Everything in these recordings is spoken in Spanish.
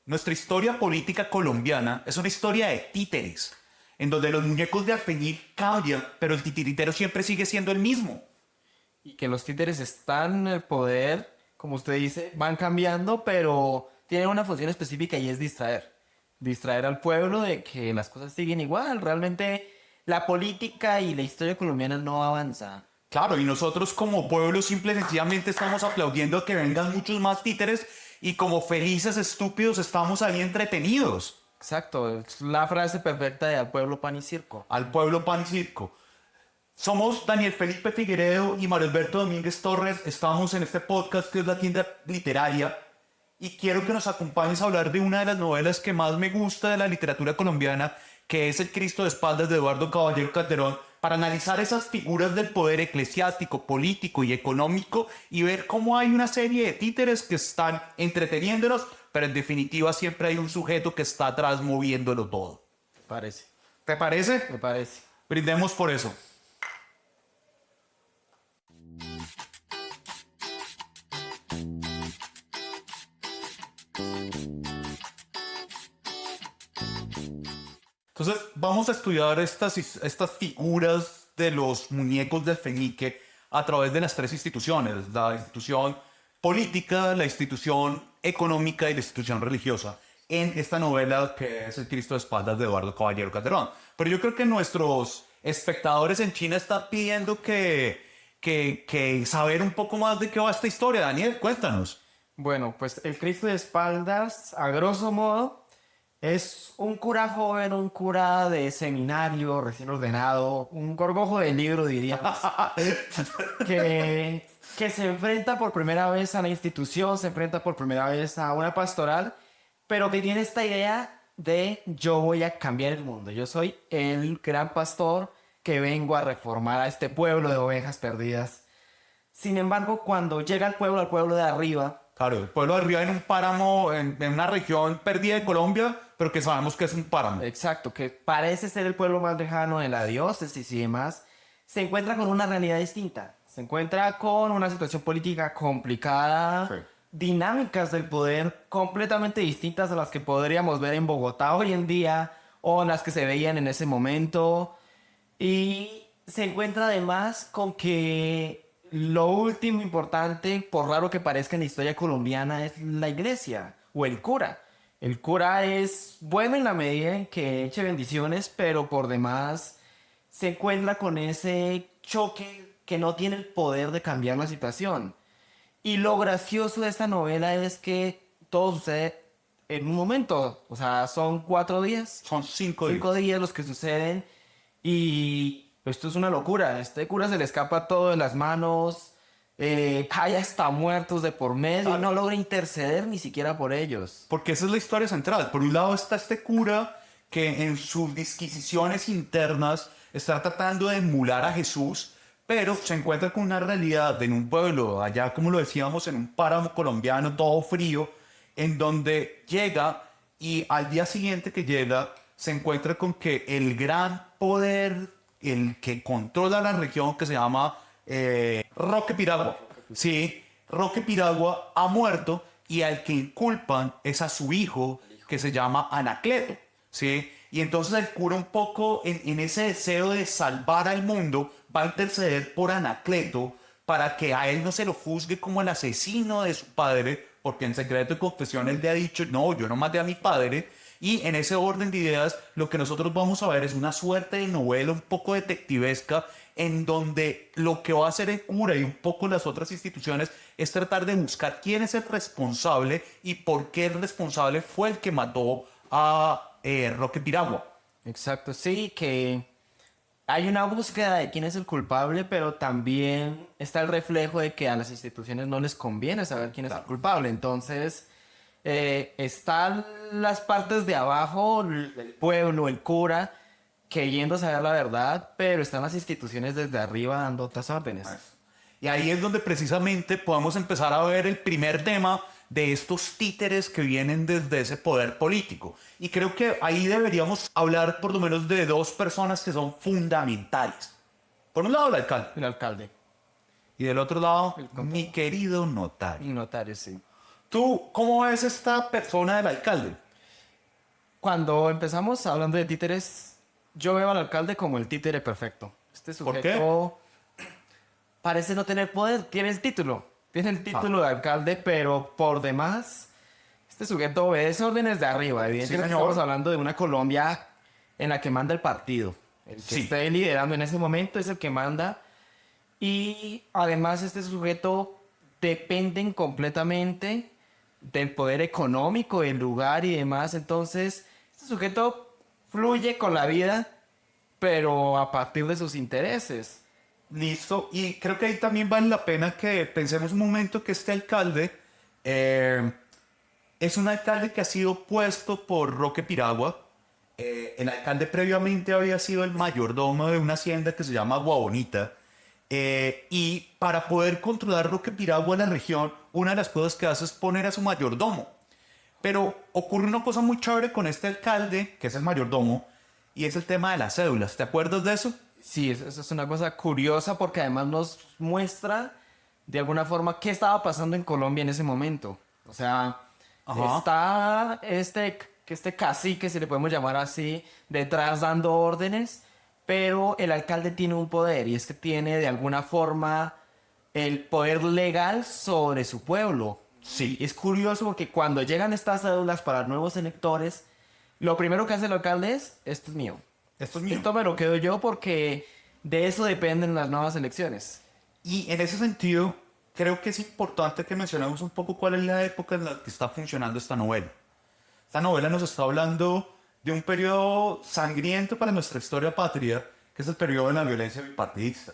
Nuestra historia política colombiana es una historia de títeres, en donde los muñecos de alfeñic cambian, pero el titiritero siempre sigue siendo el mismo. Y que los títeres están en el poder, como usted dice, van cambiando, pero tienen una función específica y es distraer. Distraer al pueblo de que las cosas siguen igual. Realmente la política y la historia colombiana no avanza. Claro, y nosotros como pueblo simple y sencillamente estamos aplaudiendo que vengan muchos más títeres y como felices estúpidos estamos ahí entretenidos. Exacto, es la frase perfecta de al pueblo pan y circo. Al pueblo pan y circo. Somos Daniel Felipe Figueredo y Mario Alberto Domínguez Torres. Estamos en este podcast que es La Tienda Literaria y quiero que nos acompañes a hablar de una de las novelas que más me gusta de la literatura colombiana, que es El Cristo de espaldas de Eduardo Caballero Calderón, para analizar esas figuras del poder eclesiástico, político y económico y ver cómo hay una serie de títeres que están entreteniéndonos, pero en definitiva siempre hay un sujeto que está atrás moviéndolo todo. Parece, ¿Te parece? me parece. Brindemos por eso. Entonces, vamos a estudiar estas figuras de los muñecos del Feñique a través de las tres instituciones: la institución política, la institución económica y la institución religiosa, en esta novela que es El Cristo de espaldas de Eduardo Caballero Calderón. Pero yo creo que nuestros espectadores en China están pidiendo que saber un poco más de qué va esta historia. Daniel, cuéntanos. Bueno, pues el Cristo de espaldas, a grosso modo, es un cura joven, un cura de seminario, recién ordenado, un gorgojo de libro, diríamos, que se enfrenta por primera vez a la institución, se enfrenta por primera vez a una pastoral, pero que tiene esta idea de yo voy a cambiar el mundo, yo soy el gran pastor que vengo a reformar a este pueblo de ovejas perdidas. Sin embargo, cuando llega al pueblo de arriba, Claro, el pueblo de arriba en un páramo, en una región perdida de Colombia, pero que sabemos que es un páramo. exacto, que parece ser el pueblo más lejano de la diócesis y demás, se encuentra con una realidad distinta. Se encuentra con una situación política complicada, Sí. dinámicas del poder completamente distintas a las que podríamos ver en Bogotá hoy en día o las que se veían en ese momento. Y se encuentra además con que lo último importante, por raro que parezca en la historia colombiana, es la iglesia o el cura. El cura es bueno en la medida en que eche bendiciones, pero por demás se encuentra con ese choque que no tiene el poder de cambiar la situación. Y lo gracioso de esta novela es que todo sucede en un momento. O sea, son 4 días. Son 5 días. 5 días los que suceden. Y esto es una locura. Este cura se le escapa todo de las manos. Hay hasta muertos de por medio. Y no logra interceder ni siquiera por ellos. Porque esa es la historia central. Por un lado está este cura que en sus disquisiciones internas está tratando de emular a Jesús, pero se encuentra con una realidad en un pueblo, allá como lo decíamos, en un páramo colombiano todo frío, en donde llega y al día siguiente que llega se encuentra con que el gran poder, el que controla la región, que se llama Roque Piragua, sí, Roque Piragua ha muerto y al que inculpan es a su hijo que se llama Anacleto, ¿sí? Y entonces el cura un poco en ese deseo de salvar al mundo va a interceder por Anacleto para que a él no se lo juzgue como el asesino de su padre, porque en secreto de confesión él le ha dicho, no, yo no maté a mi padre. Y en ese orden de ideas, lo que nosotros vamos a ver es una suerte de novela un poco detectivesca, en donde lo que va a hacer el cura y un poco las otras instituciones es tratar de buscar quién es el responsable y por qué el responsable fue el que mató a Roque Piragua. Exacto, sí, que hay una búsqueda de quién es el culpable, pero también está el reflejo de que a las instituciones no les conviene saber quién es el culpable. Entonces, están las partes de abajo, el pueblo, el cura, queriendo saber la verdad, pero están las instituciones desde arriba dando otras órdenes. Y ahí es donde precisamente podemos empezar a ver el primer tema de estos títeres que vienen desde ese poder político. Y creo que ahí deberíamos hablar por lo menos de dos personas que son fundamentales. Por un lado, el alcalde. El alcalde, Y del otro lado, El contador. mi querido notario. el notario, sí. ¿Tú cómo ves esta persona del alcalde? Cuando empezamos hablando de títeres, yo veo al alcalde como el títere perfecto. Este ¿Por qué? sujeto parece no tener poder, tiene el título de alcalde, pero por demás, este sujeto obedece órdenes de arriba. Evidentemente señor. estamos hablando de una Colombia en la que manda el partido. El que Sí. esté liderando en ese momento es el que manda. Y además este sujeto dependen completamente del poder económico del lugar y demás. Entonces, este sujeto fluye con la vida, pero a partir de sus intereses. Listo. Y creo que ahí también vale la pena que pensemos un momento que este alcalde es un alcalde que ha sido puesto por Roque Piragua. El alcalde previamente había sido el mayordomo de una hacienda que se llama Agua Bonita. Y para poder controlar Roque Piragua en la región, una de las cosas que hace es poner a su mayordomo. Pero ocurre una cosa muy chévere con este alcalde, que es el mayordomo, y es el tema de las cédulas. ¿Te acuerdas de eso? Sí, eso es una cosa curiosa porque además nos muestra de alguna forma qué estaba pasando en Colombia en ese momento. O sea, Ajá. está este cacique, si le podemos llamar así, detrás dando órdenes, pero el alcalde tiene un poder y es que tiene de alguna forma el poder legal sobre su pueblo. Sí. Y es curioso porque cuando llegan estas cédulas para nuevos electores, lo primero que hace el alcalde es, esto es mío. Esto es mío. Esto me lo quedo yo porque de eso dependen las nuevas elecciones. Y en ese sentido, creo que es importante que mencionemos un poco cuál es la época en la que está funcionando esta novela. Esta novela nos está hablando de un periodo sangriento para nuestra historia patria, que es el periodo de la violencia bipartidista.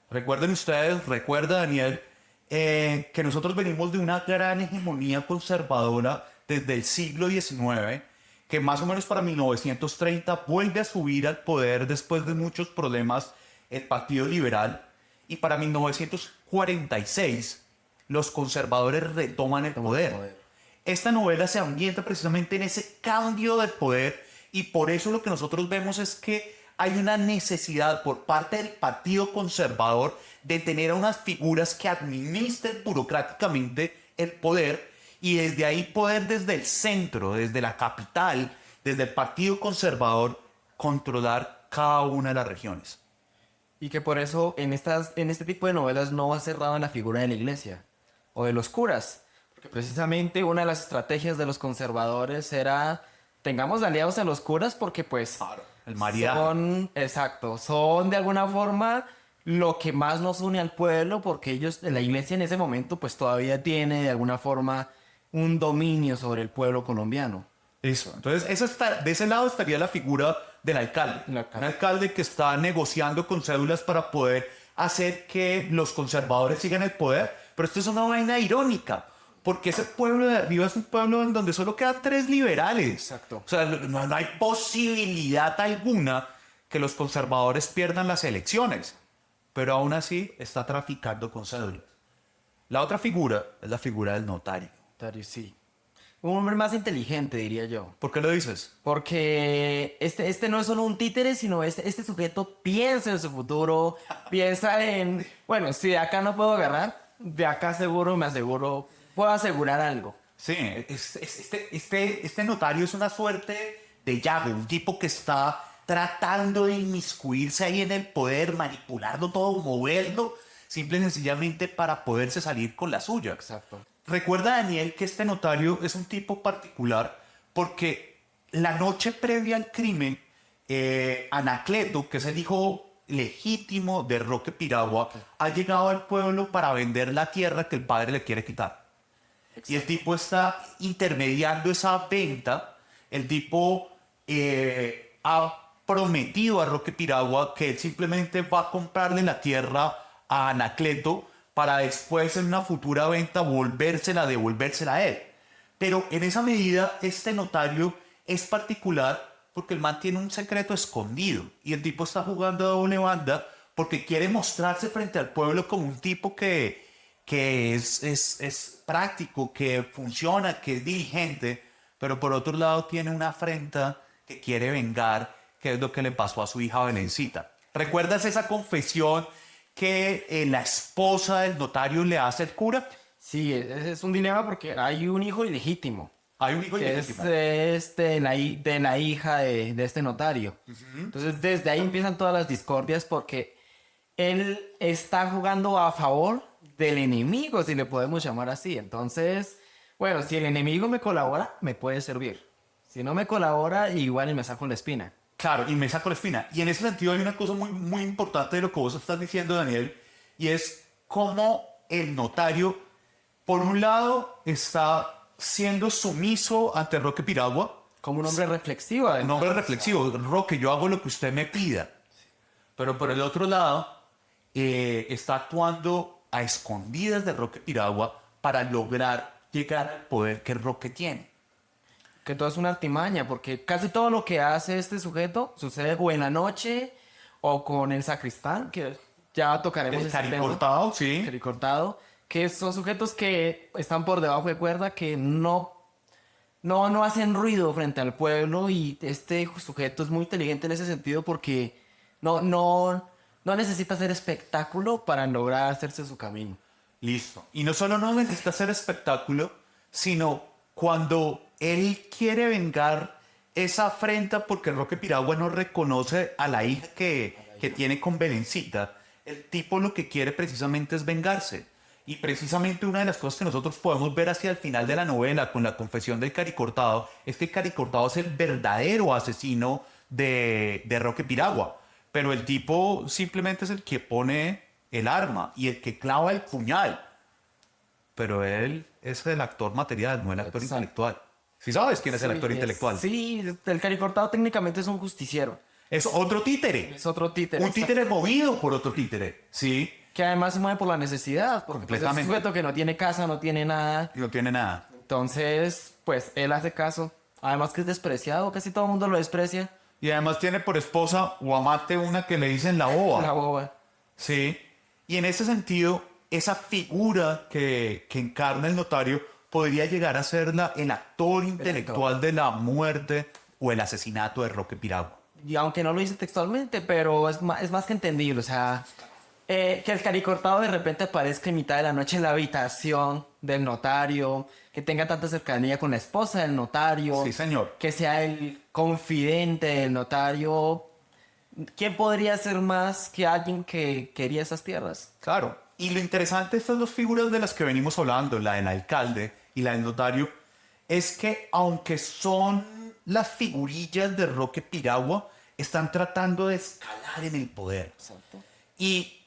Recuerden ustedes, recuerda Daniel, que nosotros venimos de una gran hegemonía conservadora desde el siglo XIX, que más o menos para 1930 vuelve a subir al poder después de muchos problemas el Partido Liberal, y para 1946 los conservadores retoman el poder. Esta novela se ambienta precisamente en ese cambio de poder y por eso lo que nosotros vemos es que hay una necesidad por parte del Partido Conservador de tener a unas figuras que administren burocráticamente el poder y desde ahí poder desde el centro, desde la capital, desde el Partido Conservador, controlar cada una de las regiones. Y que por eso en este tipo de novelas no va cerrado en la figura de la iglesia o de los curas. Porque precisamente una de las estrategias de los conservadores era tengamos aliados a los curas porque pues El maridaje. son de alguna forma lo que más nos une al pueblo porque ellos, la iglesia en ese momento pues todavía tiene de alguna forma un dominio sobre el pueblo colombiano. Eso. Entonces, de ese lado estaría la figura del alcalde. El alcalde. Un alcalde que está negociando con cédulas para poder hacer que los conservadores sigan el poder. Pero esto es una vaina irónica, porque ese pueblo de arriba es un pueblo en donde solo quedan 3 liberales. Exacto. O sea, no hay posibilidad alguna que los conservadores pierdan las elecciones. Pero aún así está traficando con cédulas. La otra figura es la figura del notario. Sí. Un hombre más inteligente, diría yo. ¿Por qué lo dices? Porque este no es solo un títere, sino este sujeto piensa en su futuro, piensa en, bueno, si de acá no puedo agarrar, de acá seguro me aseguro, puedo asegurar algo. Sí, este notario es una suerte de llave, un tipo que está tratando de inmiscuirse ahí en el poder, manipularlo todo, moverlo, simple y sencillamente para poderse salir con la suya. Exacto. Recuerda, Daniel, que este notario es un tipo particular porque la noche previa al crimen, Anacleto, que es el hijo legítimo de Roque Piragua, ha llegado al pueblo para vender la tierra que el padre le quiere quitar. Exacto. Y el tipo está intermediando esa venta. El tipo ha prometido a Roque Piragua que él simplemente va a comprarle la tierra a Anacleto para después en una futura venta devolvérsela a él. Pero en esa medida este notario es particular porque el man tiene un secreto escondido y el tipo está jugando a doble banda porque quiere mostrarse frente al pueblo como un tipo que es práctico, que funciona, que es diligente, pero por otro lado tiene una afrenta que quiere vengar, que es lo que le pasó a su hija Belencita. ¿Recuerdas esa confesión que la esposa del notario le hace al cura? Sí, es un dilema porque hay un hijo ilegítimo, Hay un hijo que ilegítimo. es de la hija de este notario. Entonces, desde ahí empiezan todas las discordias porque él está jugando a favor del enemigo, si le podemos llamar así. Entonces, bueno, si el enemigo me colabora, me puede servir. Si no me colabora, igual y me saco la espina. Claro, y me saco la espina. Y en ese sentido hay una cosa muy, muy importante de lo que vos estás diciendo, Daniel, y es cómo el notario, por un lado, está siendo sumiso ante Roque Piragua, Como un hombre reflexivo, un además. hombre reflexivo. Roque, yo hago lo que usted me pida. Pero por el otro lado, está actuando a escondidas de Roque Piragua para lograr llegar al poder que Roque tiene. Que todo es una artimaña, porque casi todo lo que hace este sujeto sucede o en la noche o con el sacristán, que ya tocaremos El ese tema. caricortado, sí. Caricortado, que son sujetos que están por debajo de cuerda, que no hacen ruido frente al pueblo, y este sujeto es muy inteligente en ese sentido porque no necesita hacer espectáculo para lograr hacerse su camino. Listo. Y no solo no necesita hacer espectáculo, sino cuando él quiere vengar esa afrenta porque Roque Piragua no reconoce a la hija que tiene con Belencita, el tipo lo que quiere precisamente es vengarse. Y precisamente una de las cosas que nosotros podemos ver hacia el final de la novela con la confesión del Caricortado es que el Caricortado es el verdadero asesino de Roque Piragua. Pero el tipo simplemente es el que pone el arma y el que clava el puñal. Pero él es el actor material, no el actor Exacto. intelectual. ¿Sí sabes quién es el actor Sí, intelectual? Sí, el caricortado técnicamente es un justiciero. Es otro títere. Es otro títere. Un títere movido por otro títere. Sí. Que además se mueve por la necesidad, porque pues, es un Completamente. sujeto que no tiene casa, no tiene nada. Y no tiene nada. Entonces, pues él hace caso. Además que es despreciado, casi todo el mundo lo desprecia. Y además tiene por esposa o amante una que le dicen la boba. La boba. Sí. Y en ese sentido, esa figura que encarna el notario podría llegar a ser el actor intelectual de la muerte o el asesinato de Roque Piragua. Y aunque no lo dice textualmente, pero es más que entendible. O sea, que el caricortado de repente aparezca en mitad de la noche en la habitación del notario, que tenga tanta cercanía con la esposa del notario, Sí, señor. que sea el confidente del notario. ¿Quién podría ser más que alguien que quería esas tierras? Claro. Y lo interesante de estas dos figuras de las que venimos hablando, la del alcalde y la del notario, es que aunque son las figurillas de Roque Piragua, están tratando de escalar en el poder. Exacto. Y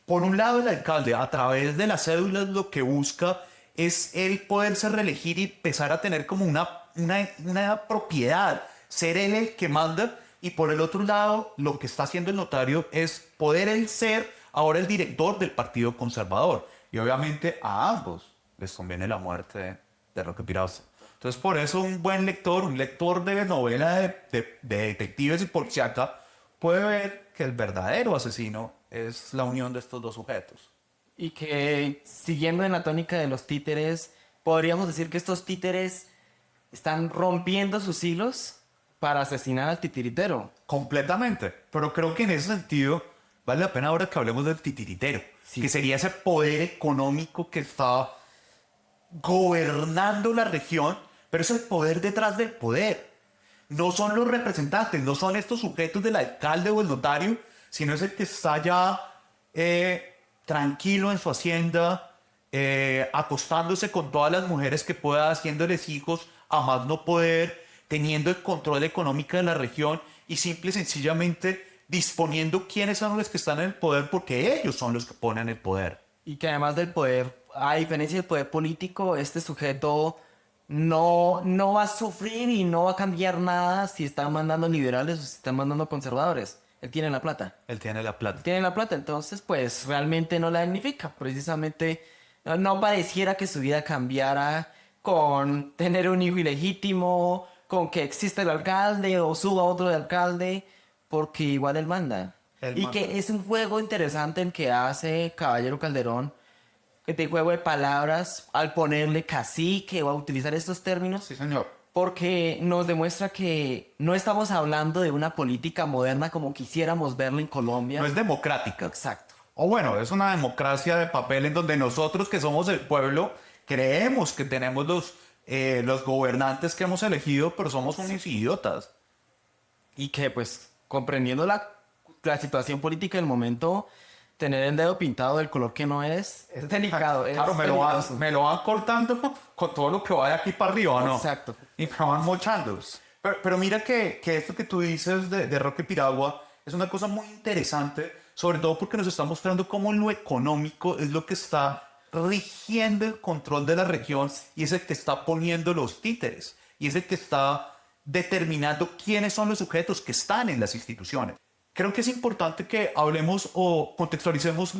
por un lado, el alcalde, a través de las cédulas, lo que busca es el poderse reelegir y empezar a tener como una propiedad, ser él el que manda. Y por el otro lado, lo que está haciendo el notario es poder él ser ahora el director del Partido Conservador. Y obviamente a ambos les conviene la muerte de Roque Piragua. Entonces, por eso un buen lector, un lector de novela de detectives y policíaca, puede ver que el verdadero asesino es la unión de estos dos sujetos. Y que, siguiendo en la tónica de los títeres, podríamos decir que estos títeres están rompiendo sus hilos para asesinar al titiritero. Completamente. Pero creo que en ese sentido vale la pena ahora que hablemos del titiritero, Sí. que sería ese poder económico que está gobernando la región, pero es el poder detrás del poder. No son los representantes, no son estos sujetos del alcalde o el notario, sino es el que está ya tranquilo en su hacienda, acostándose con todas las mujeres que pueda, haciéndoles hijos, a más no poder, teniendo el control económico de la región y simple y sencillamente disponiendo quiénes son los que están en el poder porque ellos son los que ponen el poder. Y que además del poder, a diferencia del poder político, este sujeto no va a sufrir y no va a cambiar nada si están mandando liberales o si están mandando conservadores. Él tiene la plata. Él tiene la plata. Tiene la plata, entonces pues realmente no la dignifica. Precisamente no pareciera que su vida cambiara con tener un hijo ilegítimo, con que exista el alcalde o suba otro de alcalde, porque igual él manda. Él Y manda. que es un juego interesante el que hace Caballero Calderón, de juego de palabras, al ponerle cacique o a utilizar estos términos, Sí, señor. porque nos demuestra que no estamos hablando de una política moderna como quisiéramos verla en Colombia. No es democrática. Exacto. O bueno, es una democracia de papel en donde nosotros que somos el pueblo creemos que tenemos los gobernantes que hemos elegido, pero somos unos idiotas. Y que pues comprendiendo la situación política del momento, tener el dedo pintado del color que no es delicado. Claro, peligroso. me lo van cortando con todo lo que va de aquí para arriba, ¿no? Exacto. Y me van mochando. Pero mira que esto que tú dices de Roque Piragua es una cosa muy interesante, sobre todo porque nos está mostrando cómo lo económico es lo que está rigiendo el control de la región y es el que está poniendo los títeres y es el que está determinando quiénes son los sujetos que están en las instituciones. Creo que es importante que hablemos o contextualicemos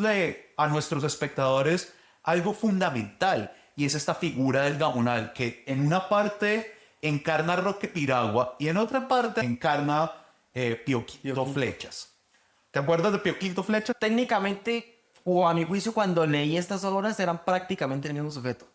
a nuestros espectadores algo fundamental y es esta figura del gamonal que en una parte encarna a Roque Piragua y en otra parte encarna Pío Quinto Flechas. ¿Te acuerdas de Pío Quinto Flechas? Técnicamente, o a mi juicio, cuando leí estas obras eran prácticamente el mismo sujeto.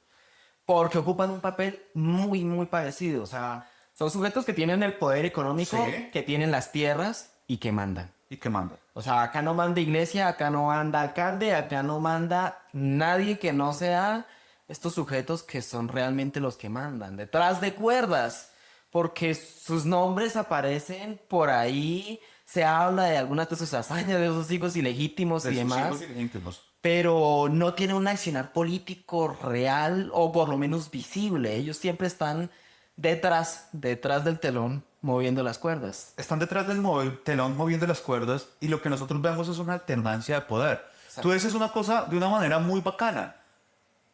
Porque ocupan un papel muy, muy parecido. O sea, son sujetos que tienen el poder económico, Sí. que tienen las tierras y que mandan. ¿Y qué manda? O sea, acá no manda iglesia, acá no manda alcalde, acá no manda nadie que no sea estos sujetos que son realmente los que mandan, detrás de cuerdas, porque sus nombres aparecen por ahí, se habla de algunas de sus hazañas, de sus hijos ilegítimos y De sus demás, hijos ilegítimos. pero no tiene un accionar político real o por lo menos visible. Ellos siempre están detrás del telón moviendo las cuerdas. Están detrás del telón moviendo las cuerdas y lo que nosotros vemos es una alternancia de poder. Exacto. Tú dices una cosa de una manera muy bacana.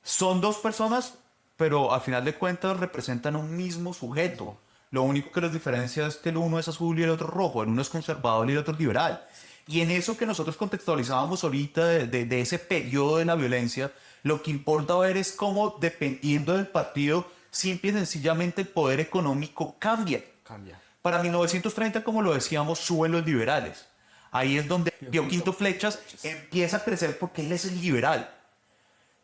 Son dos personas, pero al final de cuentas representan un mismo sujeto. Lo único que los diferencia es que el uno es azul y el otro rojo, el uno es conservador y el otro es liberal. Y en eso que nosotros contextualizábamos ahorita de ese periodo de la violencia, lo que importa ver es cómo, dependiendo del partido, simple y sencillamente el poder económico cambia. Cambia. Para 1930, como lo decíamos, suben los liberales. Ahí es donde Pío Quinto Flechas empieza a crecer porque él es el liberal.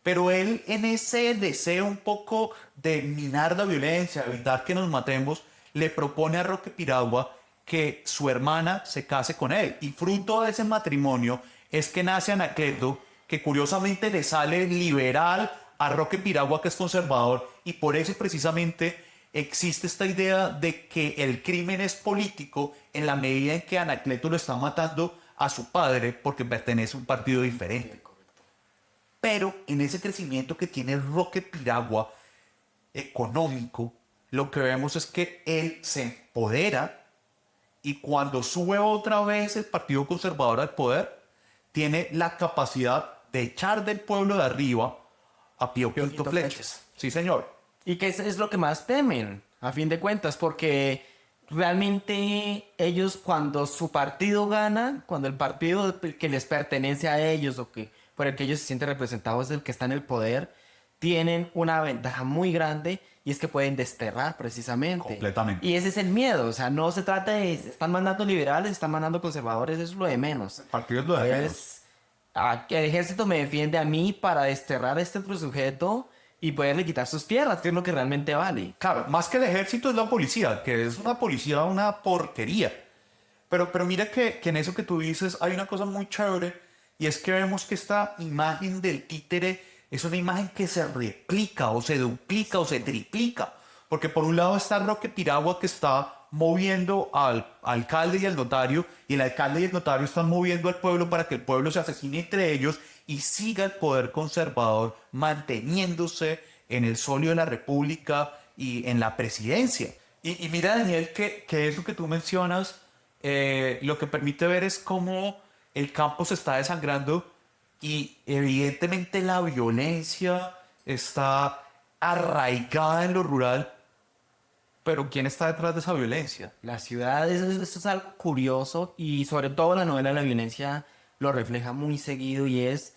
Pero él, en ese deseo un poco de minar la violencia, evitar que nos matemos, le propone a Roque Piragua que su hermana se case con él. Y fruto de ese matrimonio es que nace Anacleto, que curiosamente le sale liberal a Roque Piragua, que es conservador, y por eso precisamente existe esta idea de que el crimen es político en la medida en que Anacleto lo está matando a su padre porque pertenece a un partido diferente. Pero en ese crecimiento que tiene Roque Piragua económico, lo que vemos es que él se empodera y cuando sube otra vez el Partido Conservador al poder, tiene la capacidad de echar del pueblo de arriba a Pío Quinto Flechas. Sí, señor. Y que es lo que más temen, a fin de cuentas, porque realmente ellos cuando su partido gana, cuando el partido que les pertenece a ellos o que por el que ellos se sienten representados es el que está en el poder, tienen una ventaja muy grande y es que pueden desterrar precisamente. Completamente. Y ese es el miedo, o sea, no se trata de, están mandando liberales, están mandando conservadores, eso es lo de menos. El partido es lo de menos. Que el ejército me defiende a mí para desterrar a este otro sujeto y poderle quitar sus tierras, que es lo que realmente vale. Claro, más que el ejército es la policía, que es una policía, una porquería. Pero mira que en eso que tú dices hay una cosa muy chévere y es que vemos que esta imagen del títere es una imagen que se replica o se duplica o se triplica. Porque por un lado está Roque Piragua que está moviendo al alcalde y al notario y el alcalde y el notario están moviendo al pueblo para que el pueblo se asesine entre ellos y siga el poder conservador manteniéndose en el solio de la república y en la presidencia. Y mira, Daniel, que eso que tú mencionas, lo que permite ver es cómo el campo se está desangrando y evidentemente la violencia está arraigada en lo rural, pero ¿quién está detrás de esa violencia? La ciudad, eso es algo curioso y sobre todo la novela de la violencia lo refleja muy seguido y es,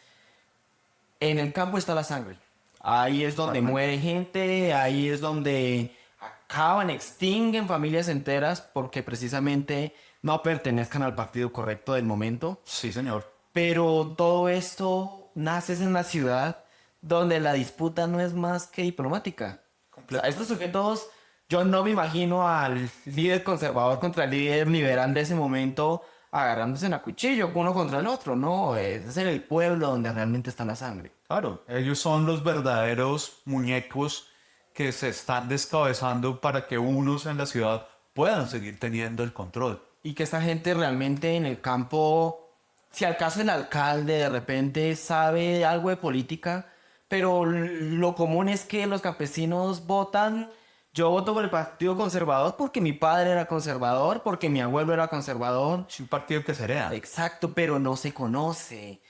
en el campo está la sangre. Ahí es donde muere gente, ahí es donde acaban, extinguen familias enteras porque precisamente no pertenezcan al partido correcto del momento. Sí, señor. Pero todo esto nace en la ciudad donde la disputa no es más que diplomática. O sea, estos sujetos, yo no me imagino al líder conservador contra el líder liberal de ese momento agarrándose a cuchillo uno contra el otro, no, es en el pueblo donde realmente está la sangre. Claro, ellos son los verdaderos muñecos que se están descabezando para que unos en la ciudad puedan seguir teniendo el control. Y que esta gente realmente en el campo, si al caso el alcalde de repente sabe algo de política, pero lo común es que los campesinos votan, yo voto por el Partido Conservador porque mi padre era conservador, porque mi abuelo era conservador. Es un partido que se hereda. Exacto, pero no se conoce.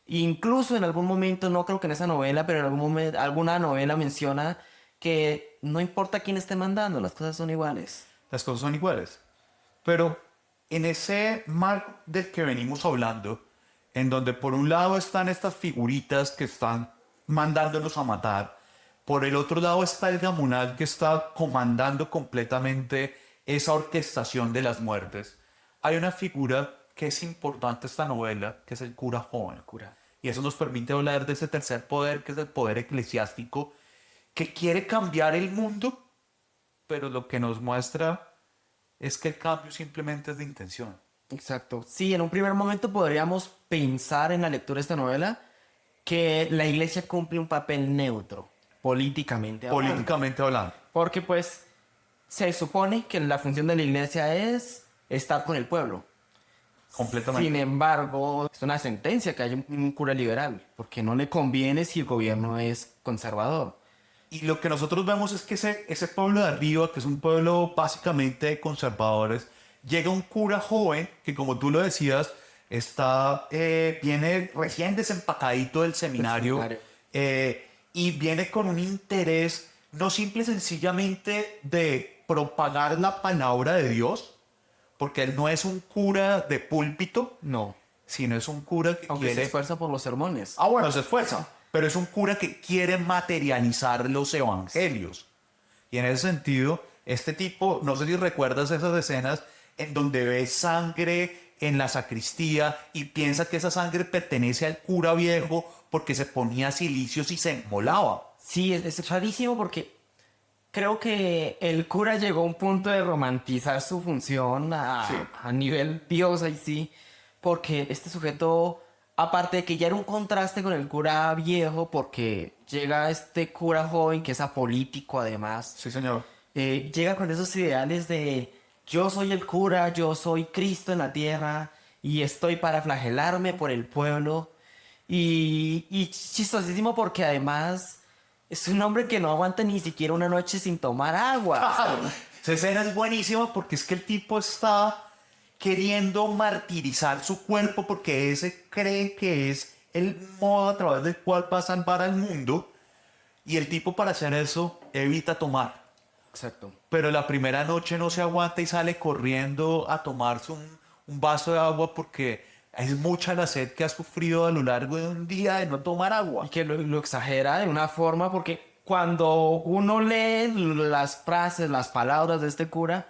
Incluso en algún momento, no creo que en esa novela, pero en algún momento, alguna novela menciona que no importa quién esté mandando, las cosas son iguales. Las cosas son iguales. Pero en ese marco del que venimos hablando, en donde por un lado están estas figuritas que están mandándonos a matar, por el otro lado está el Gamunal que está comandando completamente esa orquestación de las muertes, hay una figura que es importante en esta novela, que es el cura joven. Cura. Y eso nos permite hablar de ese tercer poder, que es el poder eclesiástico, que quiere cambiar el mundo, pero lo que nos muestra es que el cambio simplemente es de intención. Exacto. Sí, en un primer momento podríamos pensar en la lectura de esta novela que la iglesia cumple un papel neutro, políticamente hablando. Políticamente hablando. Porque pues se supone que la función de la iglesia es estar con el pueblo. Completamente. Sin embargo, es una sentencia que haya un cura liberal, porque no le conviene si el gobierno es conservador. Y lo que nosotros vemos es que ese pueblo de arriba, que es un pueblo básicamente de conservadores, llega un cura joven que, como tú lo decías, viene recién desempacadito del seminario, y viene con un interés no simple y sencillamente de propagar la palabra de Dios, porque él no es un cura de púlpito, No, sino es un cura que aunque se quiere... esfuerza por los sermones. Ah, bueno, se esfuerza, pero es un cura que quiere materializar los evangelios. Y en ese sentido, este tipo, no sé si recuerdas esas escenas en donde ve sangre en la sacristía y piensa que esa sangre pertenece al cura viejo porque se ponía cilicios y se enmolaba. Sí, es rarísimo porque creo que el cura llegó a un punto de romantizar su función a nivel Dios ahí sí, porque este sujeto, aparte de que ya era un contraste con el cura viejo, porque llega este cura joven que es apolítico además, Sí, señor. llega con esos ideales de yo soy el cura, yo soy Cristo en la tierra y estoy para flagelarme por el pueblo. Y chistosísimo porque además es un hombre que no aguanta ni siquiera una noche sin tomar agua. Esa escena es buenísima porque es que el tipo está queriendo martirizar su cuerpo porque ese cree que es el modo a través del cual va a salvar al mundo, y el tipo para hacer eso evita tomar. Exacto. Pero la primera noche no se aguanta y sale corriendo a tomarse un vaso de agua porque es mucha la sed que ha sufrido a lo largo de un día de no tomar agua. Y que lo exagera de una forma porque cuando uno lee las frases, las palabras de este cura,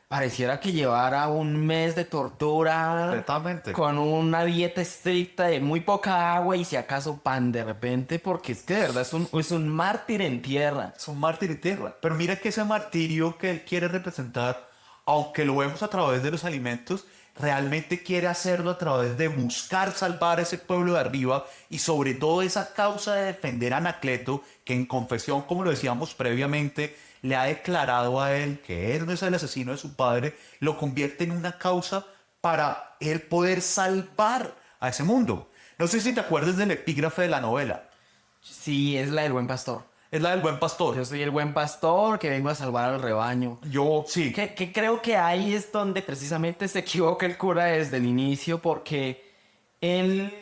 pareciera que llevara un mes de tortura. Completamente. Con una dieta estricta de muy poca agua y si acaso pan de repente, porque es que de verdad es un mártir en tierra. Es un mártir en tierra. Pero mira que ese martirio que él quiere representar, aunque lo vemos a través de los alimentos, realmente quiere hacerlo a través de buscar salvar a ese pueblo de arriba y sobre todo esa causa de defender a Anacleto, que en confesión, como lo decíamos previamente, le ha declarado a él que él no es el asesino de su padre, lo convierte en una causa para él poder salvar a ese mundo. No sé si te acuerdas del epígrafe de la novela. Sí, es la del buen pastor. Es la del buen pastor. Yo soy el buen pastor que vengo a salvar al rebaño. Yo, sí. Que creo que ahí es donde precisamente se equivoca el cura desde el inicio porque él,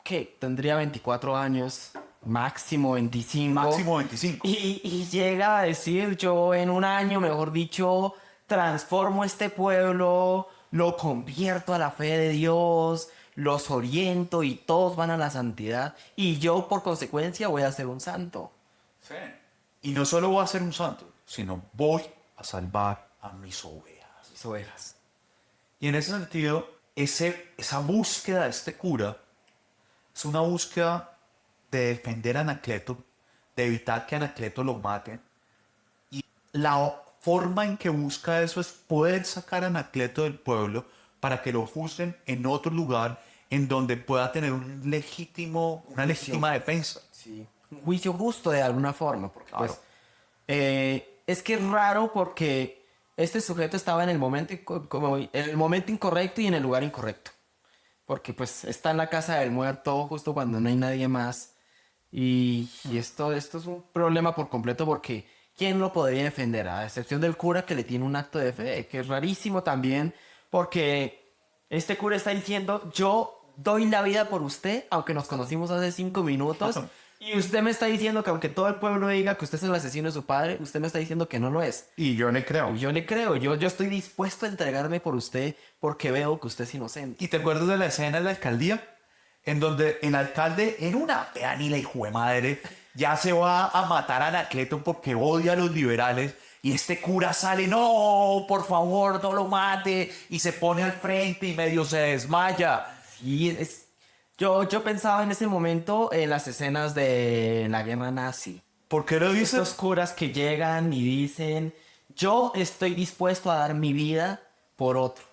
que tendría 24 años, máximo 25. Máximo 25. Y llega a decir, yo en un año, mejor dicho, transformo este pueblo, lo convierto a la fe de Dios, los oriento y todos van a la santidad. Y yo, por consecuencia, voy a ser un santo. Sí. Y no solo voy a ser un santo, sino voy a salvar a mis ovejas. Mis ovejas. Y en ese sentido, esa búsqueda de este cura es una búsqueda de defender a Anacleto, de evitar que Anacleto lo maten. Y la forma en que busca eso es poder sacar a Anacleto del pueblo para que lo juzguen en otro lugar en donde pueda tener una legítima defensa. Sí. Un juicio justo de alguna forma, porque Claro. pues es que es raro porque este sujeto estaba en el momento, como en el momento incorrecto y en el lugar incorrecto. Porque pues está en la casa del muerto justo cuando no hay nadie más. Y esto es un problema por completo porque ¿quién lo podría defender? A excepción del cura que le tiene un acto de fe, que es rarísimo también porque este cura está diciendo, yo doy la vida por usted, aunque nos conocimos hace 5 minutos. Y usted me está diciendo que aunque todo el pueblo diga que usted es el asesino de su padre, usted me está diciendo que no lo es. Y yo le creo. Y yo le creo, yo estoy dispuesto a entregarme por usted porque veo que usted es inocente. ¿Y te acuerdas de la escena de la alcaldía? En donde el alcalde, en una pea ni la hijo de madre, ya se va a matar a Anacleto porque odia a los liberales. Y este cura sale, no, por favor, no lo mate. Y se pone al frente y medio se desmaya. Y yo pensaba en ese momento en las escenas de la guerra nazi. ¿Por qué lo Estos dices? curas que llegan y dicen, yo estoy dispuesto a dar mi vida por otro.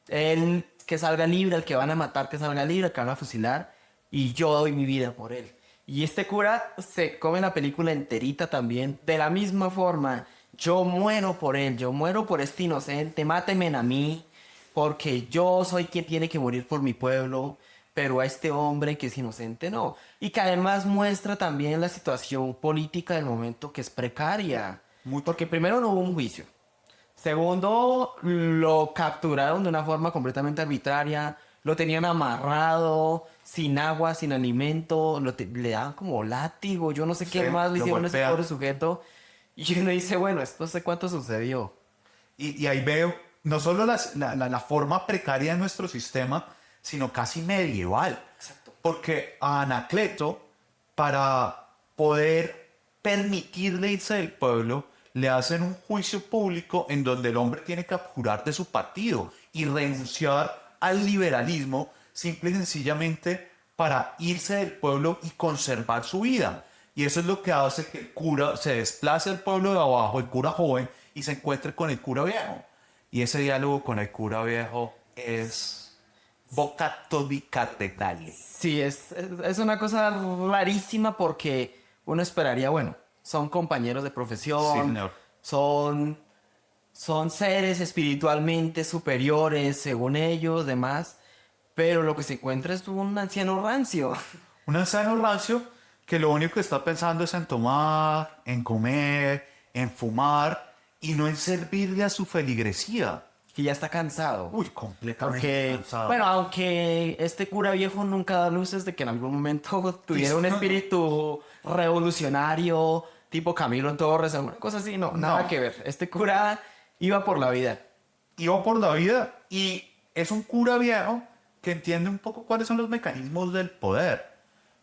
Él que salga libre, el que van a matar que salga libre, el que van a fusilar, y yo doy mi vida por él. Y este cura se come la película enterita también, de la misma forma. Yo muero por él, yo muero por este inocente, mátenme a mí, porque yo soy quien tiene que morir por mi pueblo, pero a este hombre que es inocente no. Y que además muestra también la situación política del momento que es precaria. Mucho. Porque primero no hubo un juicio. Segundo, lo capturaron de una forma completamente arbitraria, lo tenían amarrado, sin agua, sin alimento, le daban como látigo, yo no sé qué Sí, más le lo hicieron a ese golpean. pobre sujeto. Y uno dice, bueno, esto no sé cuánto sucedió. Y ahí veo no solo la forma precaria de nuestro sistema, sino casi medieval. Exacto. Porque a Anacleto, para poder permitirle irse del pueblo, le hacen un juicio público en donde el hombre tiene que abjurar de su partido y renunciar al liberalismo simple y sencillamente para irse del pueblo y conservar su vida. Y eso es lo que hace que el cura se desplace al pueblo de abajo, el cura joven, y se encuentre con el cura viejo. Y ese diálogo con el cura viejo es vocato di cardenale. Sí, es una cosa rarísima porque uno esperaría, bueno, son compañeros de Sí, profesión, señor. son seres espiritualmente superiores, según ellos, demás, pero lo que se encuentra es un anciano rancio. Un anciano rancio que lo único que está pensando es en tomar, en comer, en fumar y no en servirle a su feligresía. Que ya está cansado. Uy, completamente Porque, cansado. bueno, aunque este cura viejo nunca da luces de que en algún momento tuviera un espíritu revolucionario, tipo Camilo Torres, alguna cosa así, no, nada No. que ver. Este cura iba por la vida. Iba por la vida y es un cura viejo que entiende un poco cuáles son los mecanismos del poder.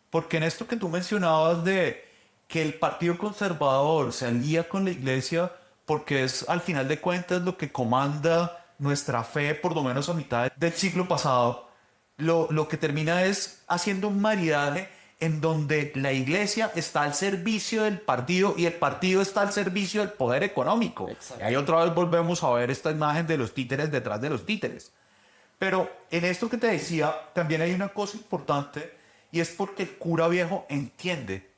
Porque en esto que tú mencionabas de que el Partido Conservador se alía con la Iglesia porque es al final de cuentas lo que comanda nuestra fe, por lo menos a mitad del siglo pasado, lo que termina es haciendo un maridaje en donde la Iglesia está al servicio del partido y el partido está al servicio del poder económico. Exacto. Y ahí otra vez volvemos a ver esta imagen de los títeres detrás de los títeres. Pero en esto que te decía, también hay una cosa importante y es porque el cura viejo entiende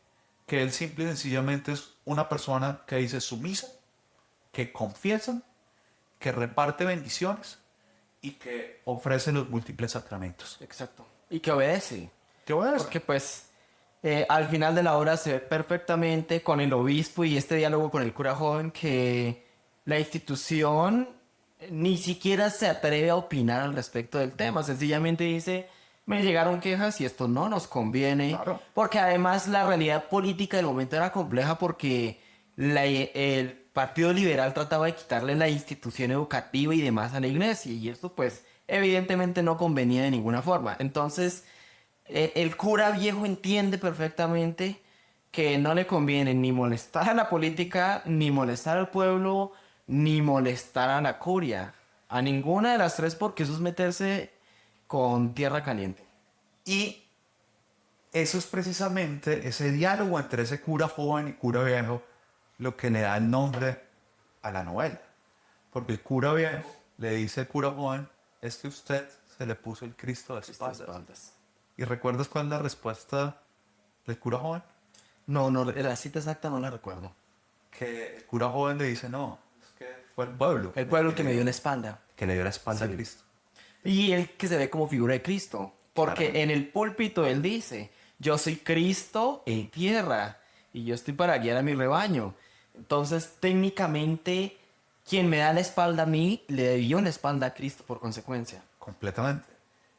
que él simple y sencillamente es una persona que dice sumisa, que confiesa, que reparte bendiciones y que ofrece los múltiples sacramentos. Exacto. Y que obedece. ¿Qué voy a decir? Porque pues al final de la obra se ve perfectamente con el obispo y este diálogo con el cura joven que la institución ni siquiera se atreve a opinar al respecto del tema. Sencillamente dice, me llegaron quejas y esto no nos conviene. Claro. Porque además la realidad política del momento era compleja porque el Partido Liberal trataba de quitarle la institución educativa y demás a la iglesia. Y esto pues evidentemente no convenía de ninguna forma. Entonces el cura viejo entiende perfectamente que no le conviene ni molestar a la política, ni molestar al pueblo, ni molestar a la curia. A ninguna de las tres porque eso es meterse con tierra caliente. Y eso es precisamente ese diálogo entre ese cura joven y cura viejo lo que le da el nombre a la novela. Porque el cura viejo le dice al cura joven, es que usted se le puso el Cristo de Cristo de espaldas. espaldas. ¿Y recuerdas cuál es la respuesta del cura joven? No, la cita exacta no la recuerdo. Que el cura joven le dice, no, es que fue el pueblo. El pueblo que me dio la espalda. Que le dio la espalda Sí. a Cristo. Y él que se ve como figura de Cristo. Porque Claro. en el púlpito él dice, yo soy Cristo en tierra y yo estoy para guiar a mi rebaño. Entonces, técnicamente, quien me da la espalda a mí, le dio la espalda a Cristo por consecuencia. Completamente.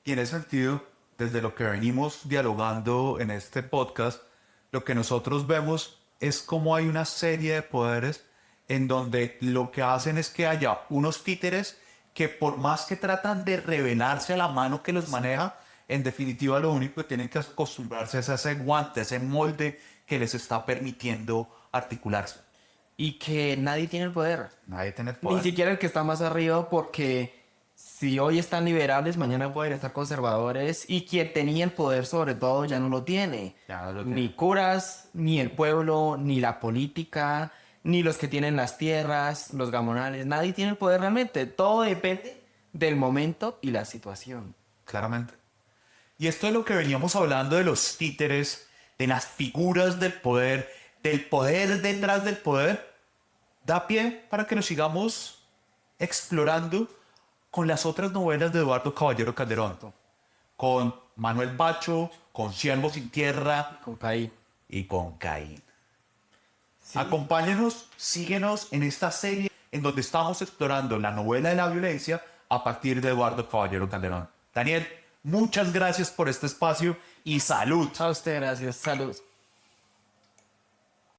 Y en ese sentido, desde lo que venimos dialogando en este podcast, lo que nosotros vemos es cómo hay una serie de poderes en donde lo que hacen es que haya unos títeres que por más que tratan de revelarse a la mano que los maneja, en definitiva lo único que tienen que acostumbrarse es a ese guante, ese molde que les está permitiendo articularse. Y que nadie tiene el poder. Nadie tiene Ni poder. siquiera el que está más arriba, porque si hoy están liberables, mañana pueden estar conservadores. Y quien tenía el poder sobre todo ya no lo tiene. Ya no lo tiene. Ni curas, ni el pueblo, ni la política, ni los que tienen las tierras, los gamonales. Nadie tiene el poder realmente. Todo depende del momento y la situación. Claramente. Y esto es lo que veníamos hablando de los títeres, de las figuras del poder detrás del poder, da pie para que nos sigamos explorando con las otras novelas de Eduardo Caballero Calderón, con Manuel Bacho, con Siervo sin Tierra Con Caín. y con Caín. Sí. Acompáñenos, síguenos en esta serie en donde estamos explorando la novela de la violencia a partir de Eduardo Caballero Calderón. Daniel, muchas gracias por este espacio y salud. A usted, gracias. Salud.